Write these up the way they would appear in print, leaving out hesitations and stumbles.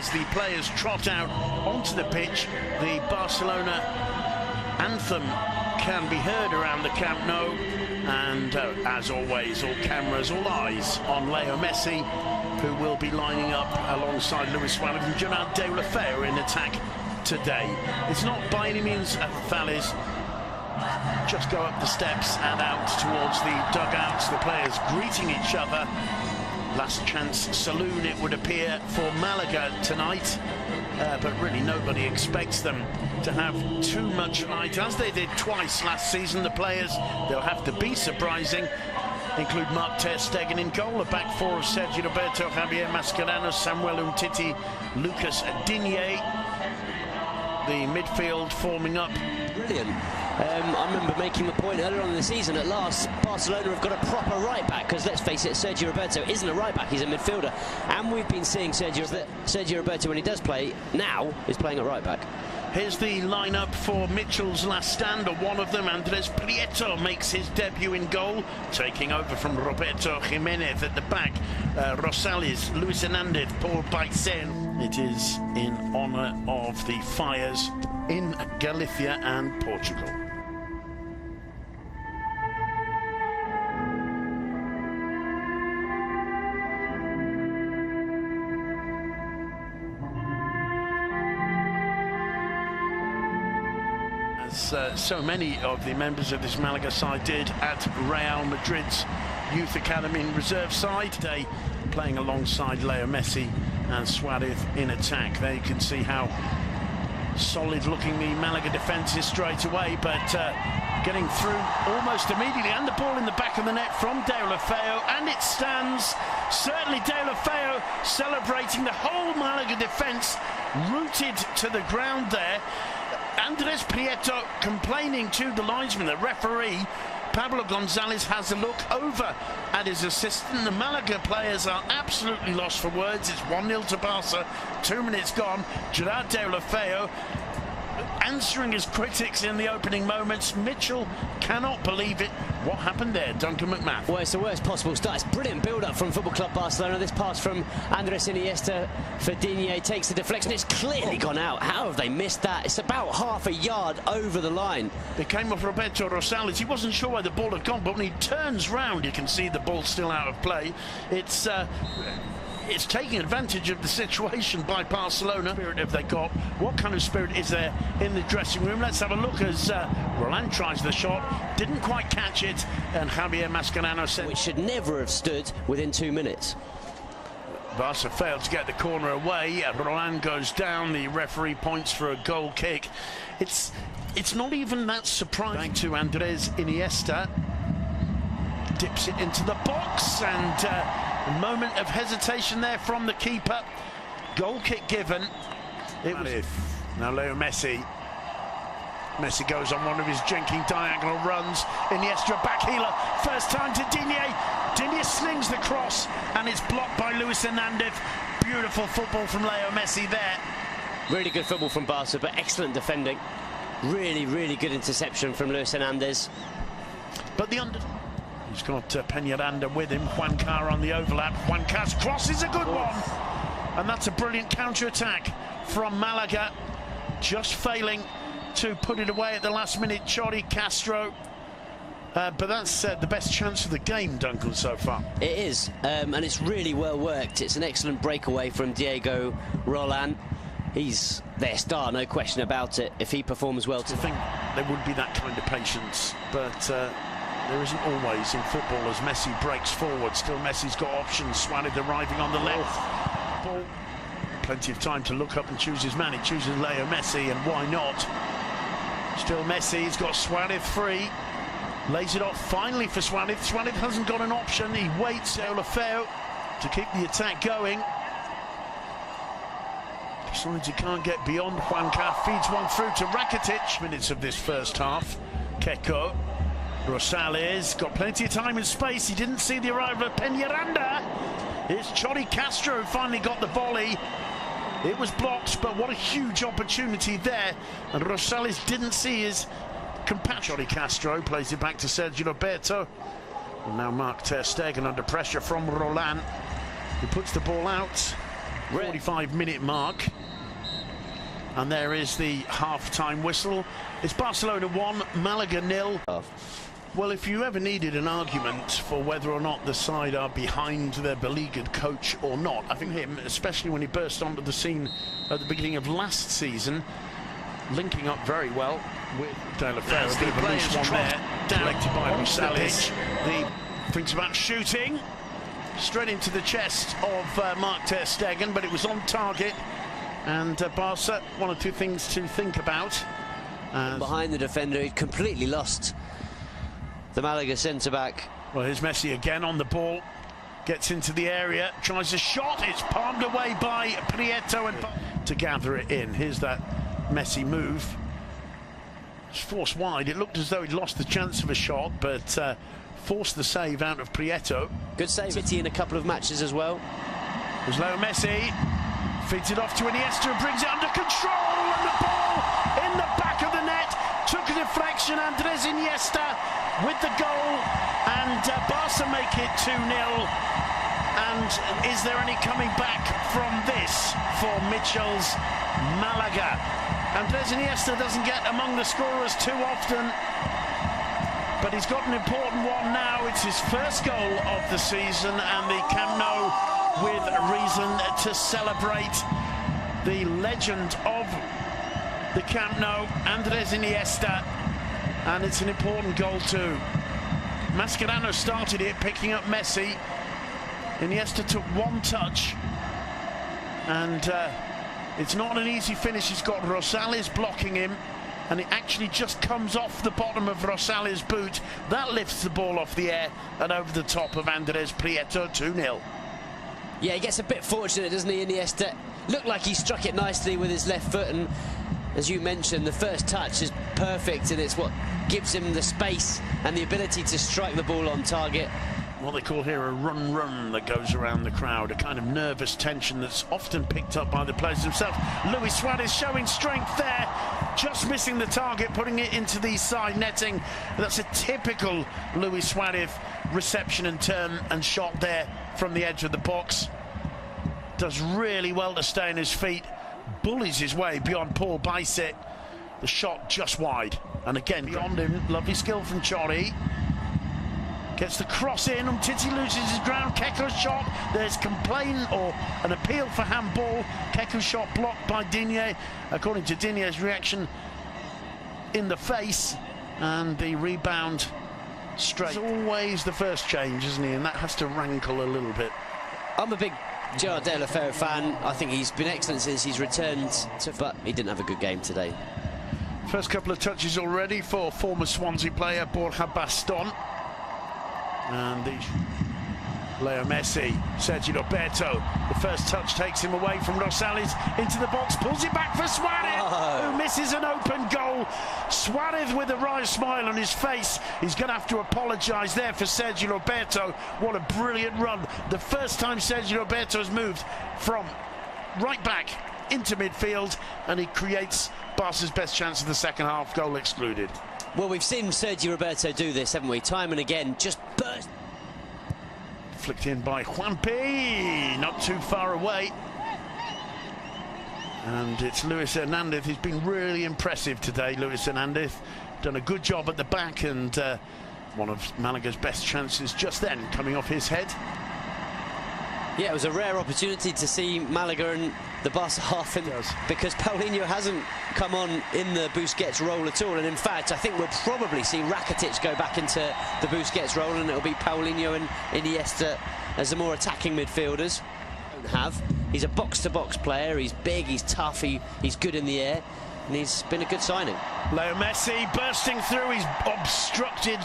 as the players trot out onto the pitch. The Barcelona anthem can be heard around the Camp Nou, and as always, all cameras, all eyes on Leo Messi, who will be lining up alongside Luis Suarez and Gerard Deulofeu in attack today. It's not by any means a Valles. Just go up the steps and out towards the dugouts, the players greeting each other. Last chance saloon, it would appear, for Malaga tonight, but really nobody expects them to have too much light, as they did twice last season. The players, they'll have to be surprising, include Marc ter Stegen in goal, a back four of Sergio Roberto, Javier Mascherano, Samuel Umtiti, Lucas Digne. The midfield forming up. Brilliant. I remember making the point earlier on in the season, at last Barcelona have got a proper right back, because let's face it, Sergio Roberto isn't a right back, he's a midfielder, and we've been seeing Sergio Roberto, when he does play now, is playing at right back. Here's the lineup for Mitchell's last stand, or one of them. Andres Prieto makes his debut in goal, taking over from Roberto Jimenez at the back. Rosales, Luis Hernandez, Paul Baicen. It is in honour of the fires in Galicia and Portugal. So many of the members of this Malaga side did at Real Madrid's Youth Academy and Reserve side. Today playing alongside Leo Messi and Suarez in attack. There you can see how solid looking the Malaga defence is straight away, but getting through almost immediately, and the ball in the back of the net from Deulofeu, and it stands. Certainly Deulofeu celebrating, the whole Malaga defence rooted to the ground there. Andres Prieto complaining to the linesman. The referee, Pablo Gonzalez, has a look over at his assistant. The Malaga players are absolutely lost for words. It's 1-0 to Barca, 2 minutes gone. Gerard Deulofeu answering his critics in the opening moments. Mitchell cannot believe it. What happened there, Duncan McMahon? Well, it's the worst possible start. It's brilliant build-up from Football Club Barcelona. This pass from Andres Iniesta for Digne takes the deflection. It's clearly gone out. How have they missed that? It's about half a yard over the line. It came off Roberto Rosales. He wasn't sure where the ball had gone, but when he turns round, you can see the ball still out of play. It's taking advantage of the situation by Barcelona. Spirit have they got? What kind of spirit is there in the dressing room? Let's have a look as Roland tries the shot, didn't quite catch it, and Javier Mascherano said, which should never have stood within 2 minutes. Barca failed to get the corner away. Roland goes down. The referee points for a goal kick. It's not even that surprising. Back to Andres Iniesta, dips it into the box, and a moment of hesitation there from the keeper. Goal kick given. It was now Leo Messi. Messi goes on one of his drinking diagonal runs. Iniesta back healer. First time to Digne. Digne slings the cross, and it's blocked by Luis Hernandez. Beautiful football from Leo Messi there. Really good football from Barca, but excellent defending. Really, really good interception from Luis Hernandez. But he's got Peñaranda with him. Juan Carr on the overlap. Juan Carr's cross is a good one. And that's a brilliant counter-attack from Malaga. Just failing to put it away at the last minute. Chori Castro. But that's the best chance of the game, Duncan, so far. It is, and it's really well worked. It's an excellent breakaway from Diego Roland. He's their star, no question about it. If he performs well, I think there would be that kind of patience, but there isn't always in football as Messi breaks forward. Still, Messi's got options. Suarez arriving on the left. Ball. Plenty of time to look up and choose his man. He chooses Leo Messi, and why not? Still Messi, he's got Suarez free. Lays it off finally for Suarez. Suarez hasn't got an option. He waits Deulofeu to keep the attack going. Decides he can't get beyond. Juan Carr feeds one through to Rakitic. Minutes of this first half. Keko. Rosales got plenty of time and space. He didn't see the arrival of Peñaranda. It's Chori Castro who finally got the volley. It was blocked, but what a huge opportunity there. And Rosales didn't see his compatriot. Chori Castro plays it back to Sergio Roberto. And now Marc ter Stegen under pressure from Roland, who puts the ball out. 45-minute mark. And there is the half-time whistle. It's Barcelona 1, Malaga 0. Well, if you ever needed an argument for whether or not the side are behind their beleaguered coach or not, I think him, especially when he burst onto the scene at the beginning of last season, linking up very well with De La Fera. A bit of a loose one there, directed by Rosales. He thinks about shooting straight into the chest of Mark ter Stegen, but it was on target. And Barca, one or two things to think about. Behind the defender, he'd completely lost the Malaga centre-back. Well, here's Messi again on the ball. Gets into the area, tries a shot. It's palmed away by Prieto and to gather it in. Here's that Messi move. It's forced wide. It looked as though he'd lost the chance of a shot, but forced the save out of Prieto. Good save. City in a couple of matches as well. There's Leo Messi. Feeds it off to Iniesta and brings it under control, and the ball in the back of the net. Took a deflection, Andres Iniesta with the goal, and Barca make it 2-0. And is there any coming back from this for Mitchell's Malaga? Andres Iniesta doesn't get among the scorers too often, but he's got an important one now. It's his first goal of the season, and the Camp Nou with reason to celebrate. The legend of the Camp Nou, Andres Iniesta, and it's an important goal too. Mascherano started it, picking up Messi. Iniesta took one touch, and it's not an easy finish. He's got Rosales blocking him, and it actually just comes off the bottom of Rosales' boot. That lifts the ball off the air and over the top of Andres Prieto. 2-0. Yeah, he gets a bit fortunate, doesn't he, Iniesta? Looked like he struck it nicely with his left foot, and as you mentioned, the first touch is perfect, and it's what gives him the space and the ability to strike the ball on target. What they call here a run that goes around the crowd, a kind of nervous tension that's often picked up by the players themselves. Luis Suarez showing strength there, just missing the target, putting it into the side netting. That's a typical Luis Suarez reception and turn and shot there from the edge of the box. Does really well to stay on his feet, bullies his way beyond Paul Bicet. The shot just wide, and again beyond him, lovely skill from Chori. Gets the cross in, Umtiti loses his ground. Keko's shot, there's complaint or an appeal for handball. Keko's shot blocked by Digne, according to Digne's reaction, in the face, and the rebound straight. It's always the first change, isn't he? And that has to rankle a little bit. I'm a big Gerard De La Fera fan. I think he's been excellent since he's returned, but he didn't have a good game today. First couple of touches already for former Swansea player Borja Baston. And Leo Messi, Sergio Roberto, the first touch takes him away from Rosales into the box, pulls it back for Suarez, who misses an open goal. Suarez with a wry smile on his face. He's going to have to apologise there for Sergio Roberto. What a brilliant run. The first time Sergio Roberto has moved from right back into midfield, and he creates Barca's best chance of the second half, goal excluded. Well, we've seen Sergio Roberto do this, haven't we? Time and again, just burst. Flicked in by Juanpi, not too far away. And it's Luis Hernandez. He's been really impressive today, Luis Hernandez. Done a good job at the back, and one of Malaga's best chances just then coming off his head. Yeah, it was a rare opportunity to see Malaga and the Barca half in, because Paulinho hasn't come on in the Busquets role at all, and in fact I think we'll probably see Rakitic go back into the Busquets role, and it'll be Paulinho and Iniesta as the more attacking midfielders. He's a box-to-box player, he's big, he's tough, he's good in the air, and he's been a good signing. Leo Messi bursting through, he's obstructed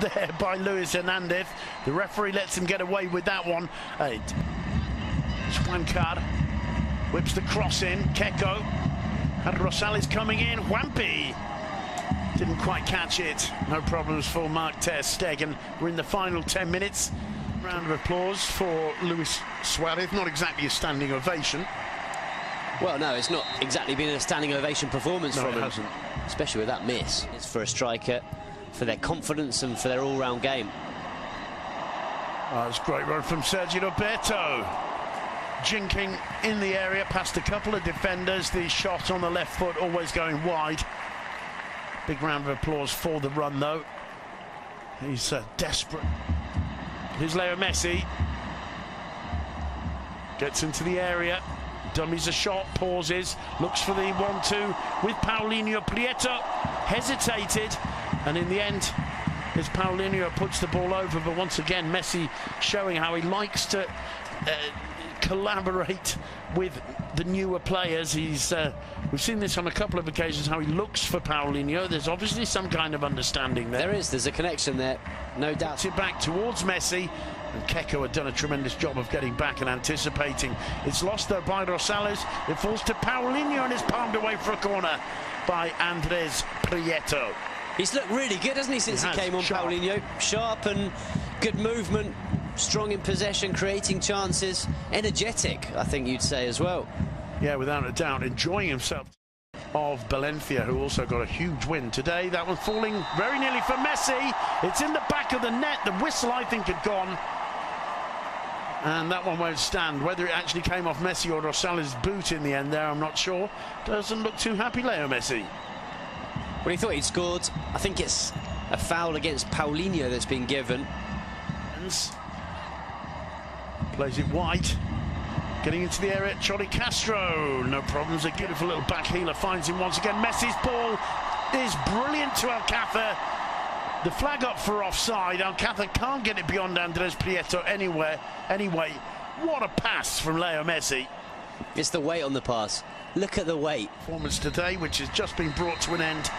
there by Luis Hernandez. The referee lets him get away with that one. Schwankar whips the cross in. Keko had Rosales coming in. Juanpi didn't quite catch it. No problems for Mark ter Stegen. We're in the final 10 minutes. Round of applause for Luis Suarez. Not exactly a standing ovation. Well, no, it's not exactly been a standing ovation performance from him. It hasn't. Especially with that miss. It's for a striker, for their confidence and for their all-round game. Oh, it's a great run from Sergio Roberto. jinking in the area past a couple of defenders. The shot on the left foot always going wide. Big round of applause for the run though. He's desperate. Here's Leo Messi. Gets into the area. Dummies a shot, pauses, looks for the 1-2 with Paulinho. Prieto hesitated, and in the end, as Paulinho puts the ball over. But once again, Messi showing how he likes to collaborate with the newer players. We've seen this on a couple of occasions, how he looks for Paulinho. There's obviously some kind of understanding there. There's a connection there, no doubt. Puts it back towards Messi, and Keiko had done a tremendous job of getting back and anticipating. It's lost though by Rosales. It falls to Paulinho and is palmed away for a corner by Andres Prieto. He's looked really good, hasn't he, since he came on, sharp. Paulinho. Sharp and good movement, strong in possession, creating chances, energetic, I think you'd say as well. Yeah, without a doubt, enjoying himself. Of Valencia, who also got a huge win today. That one falling very nearly for Messi. It's in the back of the net. The whistle, I think, had gone. And that one won't stand. Whether it actually came off Messi or Rosales' boot in the end there, I'm not sure. Doesn't look too happy, Leo Messi. Well, he thought he'd scored. I think it's a foul against Paulinho that's been given. Plays it wide. Getting into the area, Chori Castro. No problems, a beautiful little back healer finds him once again. Messi's ball is brilliant to Alcácer. The flag up for offside. Alcácer can't get it beyond Andres Prieto anyway. What a pass from Leo Messi. It's the weight on the pass. Look at the weight. Performance today, which has just been brought to an end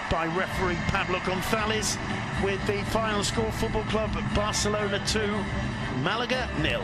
by referee Pablo González, with the final score: Football Club Barcelona 2, Malaga 0.